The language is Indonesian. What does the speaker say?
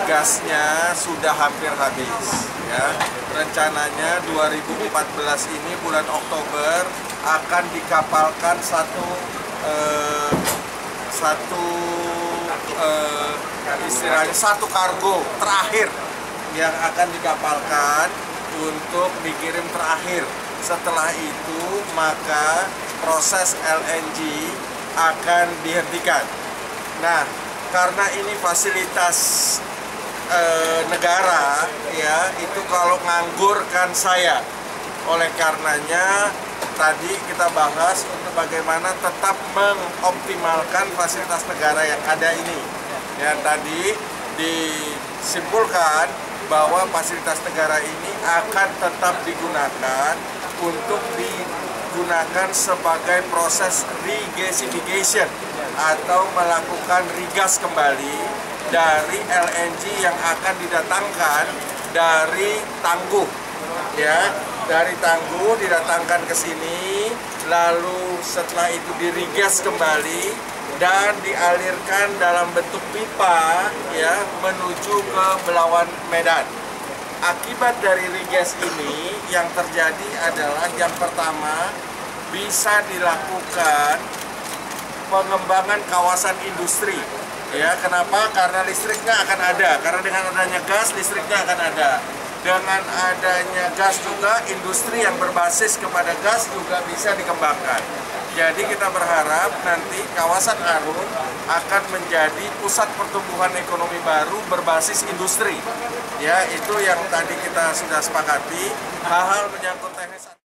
gasnya sudah hampir habis. Ya, rencananya 2014 ini bulan Oktober akan dikapalkan istilahnya satu kargo terakhir yang akan dikapalkan untuk dikirim terakhir. Setelah itu maka proses LNG akan dihentikan. Nah, karena ini fasilitas negara, ya, itu kalau nganggur kan saya. Oleh karenanya tadi kita bahas untuk bagaimana tetap mengoptimalkan fasilitas negara yang ada ini. Ya, tadi disimpulkan bahwa fasilitas negara ini akan tetap digunakan untuk digunakan sebagai proses regasification atau melakukan regas kembali dari LNG yang akan didatangkan dari Tangguh, ya, dari Tangguh didatangkan ke sini, lalu setelah itu diregas kembali dan dialirkan dalam bentuk pipa, ya, menuju ke Belawan Medan. Akibat dari regas ini yang terjadi adalah yang pertama bisa dilakukan pengembangan kawasan industri. Ya, kenapa? Karena listriknya akan ada. Karena dengan adanya gas, listriknya akan ada. Dengan adanya gas juga, industri yang berbasis kepada gas juga bisa dikembangkan. Jadi kita berharap nanti kawasan Arun akan menjadi pusat pertumbuhan ekonomi baru berbasis industri. Ya, itu yang tadi kita sudah sepakati. Hal-hal menyangkut teknis.